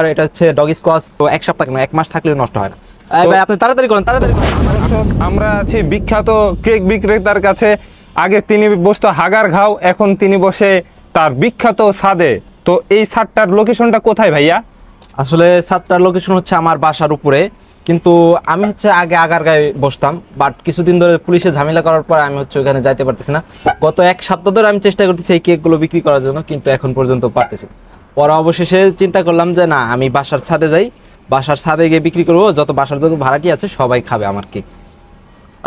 আর এটা হচ্ছে dog squash. তো এক সপ্তাহ কেন, এক মাস থাকলেও নষ্ট হয় না। ভাই আপনি তাড়াতাড়ি করেন, তাড়াতাড়ি করেন। আমরা আছি বিখ্যাত কেক বিক্রেতার কাছে। আগে তিনি বসতো হাগার ঘাও, এখন তিনি বসে তার বিখ্যাত ছাদে। তো এই ছাদটার লোকেশনটা কোথায় ভাইয়া? আসলে ছাদটার লোকেশন হচ্ছে আমার বাসার উপরে, কিন্তু আমি হচ্ছে আগে আগারগাঁয়ে বসতাম, বাট কিছুদিন ধরে পুলিশে ঝামেলা করার পর আমি হচ্ছে ওখানে যাইতে পারতেছি না। গত এক সপ্তাহ ধরে আমি চেষ্টা করতেছি এই কেকগুলো বিক্রি করার জন্য, কিন্তু এখন পর্যন্ত পারতেছি না। পরে অবশেষে চিন্তা করলাম যে না, আমি বাসার ছাদে যাই, বাসার ছাদে গিয়ে বিক্রি করবো, বাসার যত ভাড়াটি আছে সবাই খাবে আমার কেক।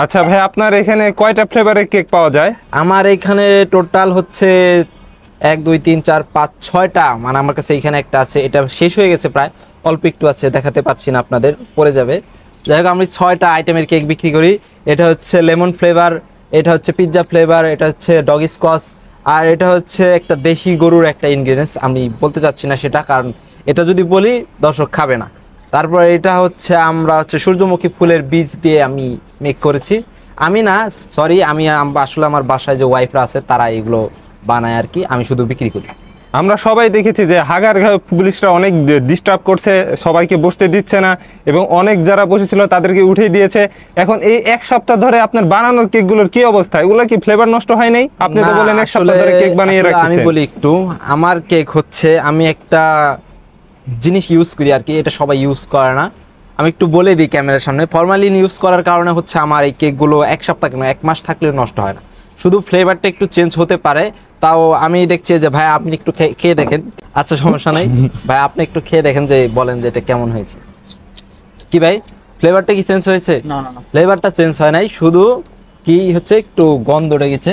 আচ্ছা ভাই, আপনার এখানে কয়টা ফ্লেভারের কেক পাওয়া যায়? আমার এখানে টোটাল হচ্ছে 1 2 3 4 5 6টা, মানে আমার কাছে এখানে একটা আছে, এটা শেষ হয়ে গেছে, প্রায় অল্প একটু আছে, দেখাতে পারছি না আপনাদের, পড়ে যাবে। যাই হোক, আমি 6টা আইটেমের কেক বিক্রি করি। এটা হচ্ছে লেমন ফ্লেভার, এটা হচ্ছে পিৎজা ফ্লেভার, এটা হচ্ছে ডগ স্কচ, আর এটা হচ্ছে একটা দেশি গরুর একটা ইনগ্রিডিয়েন্টস, আমি বলতে চাচ্ছি না সেটা, কারণ এটা যদি বলি দর্শক খাবে না। তারপর এটা হচ্ছে আমরা হচ্ছে সূর্যমুখী ফুলের বীজ দিয়ে আমি মেক করেছি। আমি না, সরি, আমি আসলে আমার বাসায় যে ওয়াইফরা আছে তারা এগুলো বানায় আর কি, আমি শুধু বিক্রি করি। আমরা সবাই দেখেছি যে হাগারগাঁও পুলিশরা অনেক ডিস্টার্ব করছে, সবাইকে বসতে দিচ্ছে না, এবং অনেক যারা বসেছিল তাদেরকে উঠিয়ে দিয়েছে। এখন এই এক সপ্তাহ ধরে আপনার বানানোর কেকগুলোর কি অবস্থা? এগুলো কি ফ্লেভার নষ্ট হয় নাই? আপনি তো বলেন এক সপ্তাহ ধরে কেক বানিয়ে রাখছেন। আমি বলি একটু, আমার কেক হচ্ছে, আমি একটা জিনিস ইউজ করি আর কি, এটা সবাই ইউজ করে না, আমি একটু বলে দিই ক্যামেরার সামনে। ফরমালিন ইউজ করার কারণে হচ্ছে আমার এই কেকগুলো এক সপ্তাহ কেন, এক মাস থাকলেও নষ্ট হয় না। শুধু ফ্লেভারটা একটু চেঞ্জ হতে পারে, তাও আমি দেখছি যে ভাই আপনি একটু খেয়ে দেখেন। আচ্ছা সমস্যা নাই ভাই, আপনি একটু খেয়ে দেখেন, যে বলেন যে এটা কেমন হয়েছে। কি ভাই, ফ্লেভারটা কি চেঞ্জ হয়েছে? না না না, ফ্লেভারটা চেঞ্জ হয় নাই, শুধু কি হচ্ছে একটু গন্ধ উঠে গেছে।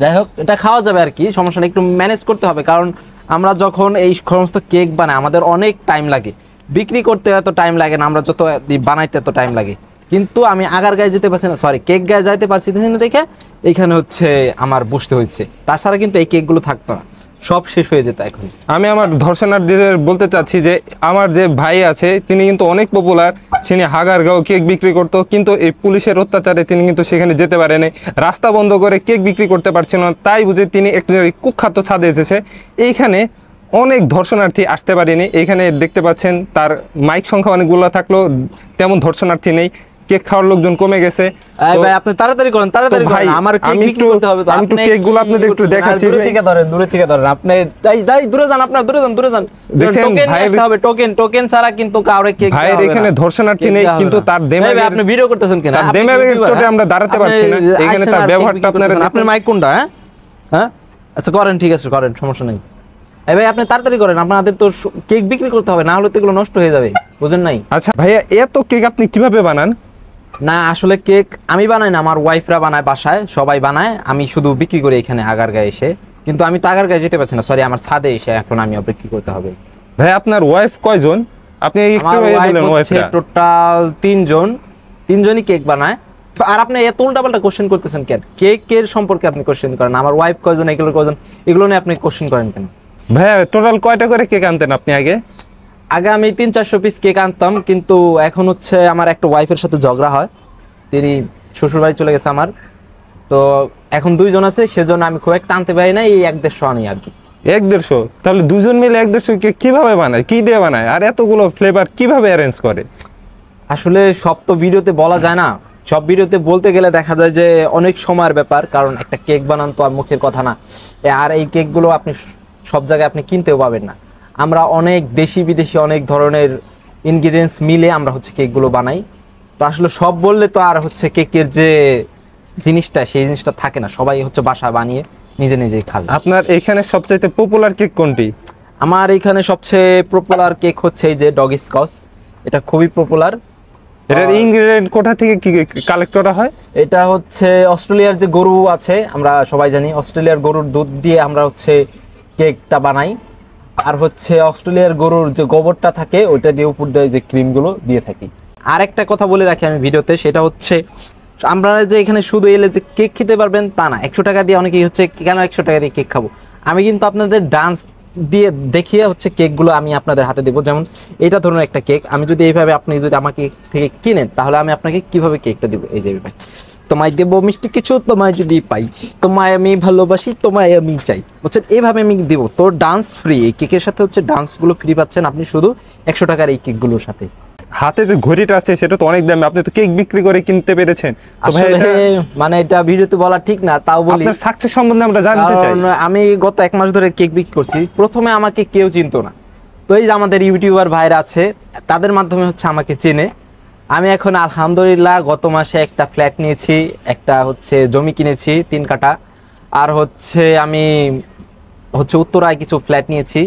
যাই হোক, এটা খাওয়া যাবে আর কি, সমস্যা নেই, একটু ম্যানেজ করতে হবে, কারণ আমরা যখন এই সমস্ত কেক বানাই আমাদের অনেক টাইম লাগে, বিক্রি করতে এত টাইম লাগে না, আমরা যত বানাইতে এত টাইম লাগে। কিন্তু আমি আগারগাঁয়ে যেতে পারছি না, সরি কেক গায়ে যাইতে পারছি না দেখে এইখানে হচ্ছে আমার বসতে হয়েছে, তাছাড়া কিন্তু এই কেকগুলো থাকতো না, সব শেষ হয়ে যেত এখন। আমি আমার ধর্ষণার্থীদের বলতে চাচ্ছি যে আমার যে ভাই আছে তিনি কিন্তু অনেক পপুলার, তিনি হাগারগাঁও কেক বিক্রি করতো, কিন্তু এই পুলিশের অত্যাচারে তিনি কিন্তু সেখানে যেতে পারেনি, রাস্তা বন্ধ করে কেক বিক্রি করতে পারছিল না, তাই বুঝে তিনি একটা কুখ্যাত ছাদে এসেছে। এইখানে অনেক ধর্ষণার্থী আসতে পারেনি। এইখানে দেখতে পাচ্ছেন তার মাইক সংখ্যা অনেকগুলো থাকলেও তেমন ধর্ষণার্থী নেই, কেক খাওয়ার লোকজন কমে গেছে। ভাই আপনি তাড়াতাড়ি করেন, তাড়াতাড়ি করেন, আমার কেক বিক্রি করতে হবে তো। আমি একটু কেকগুলো আপনাদের একটু দেখাচ্ছি। দূরে থেকে ধরেন, দূরে থেকে ধরেন, আপনি যাই দূরে যান, আপনার দূরে যান, দূরে যান। টোকেন আসতে হবে, টোকেন ছাড়া কিন্তু কাউরে কেক ভাইয়ের এখানে ধর্ষণার্থী নেই, কিন্তু তার দেমাগে আপনি ভিডিও করতেছেন কেন? তার দেমাগে চোটে আমরা দাঁড়াতে পারছি না। এখানে তার ব্যবহারটা আপনার মাইক কোনটা? হ্যাঁ আচ্ছা করেন, ঠিক আছে করেন, সমস্যা নেই। ভাই আপনি তাড়াতাড়ি করেন, আপনাদের তো কেক বিক্রি করতে হবে, না হলে তো এগুলো নষ্ট হয়ে যাবে, বুঝেন নাই? আচ্ছা ভাইয়া, এত কেক আপনি কিভাবে বানান? না আসলে কেক আমি বানাই না, আমার ওয়াইফরা বানায়, বাসায় সবাই বানায়, আমি শুধু বিক্রি করি এখানে আগারগাঁয়ে এসে। কিন্তু আমি তো আগারগাঁয়ে যেতে পারছি না, সরি, আমার ছাদে এসে এখন আমি বিক্রি করতে হবে। ভাই আপনার ওয়াইফ কয়জন? আপনি একটু বলেন। ওয়াইফরা টোটাল 3 জন, 3 জনই কেক বানায়। আর আপনি এত উল্টাপাল্টা কোশ্চেন করতেছেন কেন? কেকের সম্পর্কে আপনি কোশ্চেন করেন, আমার ওয়াইফ কয়জন, এগুলো কয়জন, এগুলো নিয়ে আপনি কোশ্চেন করেন কেন? ভাইয়া টোটাল কয়টা করে কেক আনতেন আপনি আগে? আগে আমি 300-400 পিস কেক আনতাম, কিন্তু এখন হচ্ছে আমার একটা ওয়াইফের সাথে ঝগড়া হয়, তিনি শ্বশুরবাড়ি চলে গেছে আমার, তো এখন 2 জন আছে, সেজন্য আমি খুব একটা আনতে পারি না, এই 1-150 আনি আর কি। 1-150? তাহলে দুজন মিলে 1-150 কেক কিভাবে বানায়, কি দিয়ে বানায়, আর এতগুলো ফ্লেভার কিভাবে অ্যারেঞ্জ করে? আসলে সব তো ভিডিওতে বলা যায় না, সব ভিডিওতে বলতে গেলে দেখা যায় যে অনেক সময়ের ব্যাপার, কারণ একটা কেক বানান তো আর মুখের কথা না। আর এই কেকগুলো আপনি সব জায়গায় আপনি কিনতেও পাবেন না, আমরা অনেক দেশি বিদেশি অনেক ধরনের ইনগ্রিডিয়েন্টস মিলে আমরা হচ্ছে কেকগুলো বানাই। তো আসলে সব বললে তো আর হচ্ছে কেকের যে জিনিসটা সেই জিনিসটা থাকে না, সবাই হচ্ছে বাসায় বানিয়ে নিজে নিজেই খাবে। আপনার এখানে সবচাইতে পপুলার কেক কোনটি? আমার এখানে সবচেয়ে পপুলার কেক হচ্ছে এই যে ডগ স্কচ, এটা খুবই পপুলার। এটার ইনগ্রেডিয়েন্ট কোথা থেকে কি কালেক্ট করা হয়? এটা হচ্ছে অস্ট্রেলিয়ার যে গরু আছে, আমরা সবাই জানি অস্ট্রেলিয়ার গরুর দুধ দিয়ে আমরা হচ্ছে কেকটা বানাই, আর হচ্ছে অস্ট্রেলিয়ার গরুর যে গোবরটা থাকে ওইটা দিয়ে উপর দিয়ে যে ক্রিমগুলো দিয়ে থাকি। আর একটা কথা বলে রাখি আমি ভিডিওতে, সেটা হচ্ছে আমরা যে এখানে শুধু এলে যে কেক খেতে পারবেন তা না, 100 টাকা দিয়ে অনেকেই হচ্ছে কেন 100 টাকা দিয়ে কেক খাবো, আমি কিন্তু আপনাদের ডান্স দিয়ে দেখিয়ে হচ্ছে কেকগুলো আমি আপনাদের হাতে দেবো। যেমন এটা ধরুন একটা কেক, আমি যদি এইভাবে আপনি যদি আমাকে থেকে কিনেন তাহলে আমি আপনাকে কিভাবে কেকটা দিব, এই যে ভাই। তো তোমায় দেবো মিষ্টি কিছু, তোমায় যদি পাই, তোমায় আমি ভালোবাসি, তোমায় আমি চাই, বুঝছেন? এইভাবে আমি দেবো। তো ডান্স ফ্রি, এই কেকের সাথে হচ্ছে ডান্সগুলো ফ্রি পাচ্ছেন আপনি শুধু 100 টাকার এই কেকগুলোর সাথে। হাতে যে ঘড়িটা আছে সেটা তো অনেক দামি, আপনি তো কেক বিক্রি করে কিনতে পেরেছেন, তো ভাই আসলে মানে এটা ভিডিওতে বলা ঠিক না, তাও বলি। আপনার সাকসেস সম্বন্ধে আমরা জানতে চাই। কারণ আমি গত 1 মাস ধরে কেক বিক্রি করছি। প্রথমে আমাকে কেউ চিনতো না, তো এই যে আমাদের ইউটিউবার ভাইরা আছে তাদের মাধ্যমে হচ্ছে আমাকে চেনে। আমি এখন আলহামদুলিল্লাহ গত মাসে একটা ফ্ল্যাট নিয়েছি, একটা হচ্ছে জমি কিনেছি 3 কাঠা, আর হচ্ছে আমি হচ্ছে উত্তরায় কিছু ফ্ল্যাট নিয়েছি,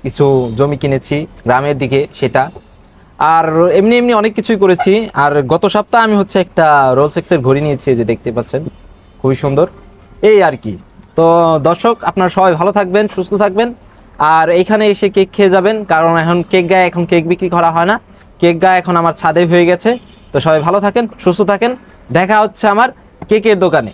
কিছু জমি কিনেছি গ্রামের দিকে সেটা, আর এমনি এমনি অনেক কিছুই করেছি। আর গত সপ্তাহে আমি হচ্ছে একটা রোলসেক্সের ঘড়ি নিয়েছি, যে দেখতে পাচ্ছেন খুবই সুন্দর, এই আর কি। তো দর্শক আপনারা সবাই ভালো থাকবেন, সুস্থ থাকবেন, আর এইখানে এসে কেক খেয়ে যাবেন, কারণ এখন কেক গায়ে এখন কেক বিক্রি করা হয় না, কেক গায়ে এখন আমার ছাদে হয়ে গেছে। তো সবাই ভালো থাকেন, সুস্থ থাকেন, দেখা হচ্ছে আমার কেকের দোকানে।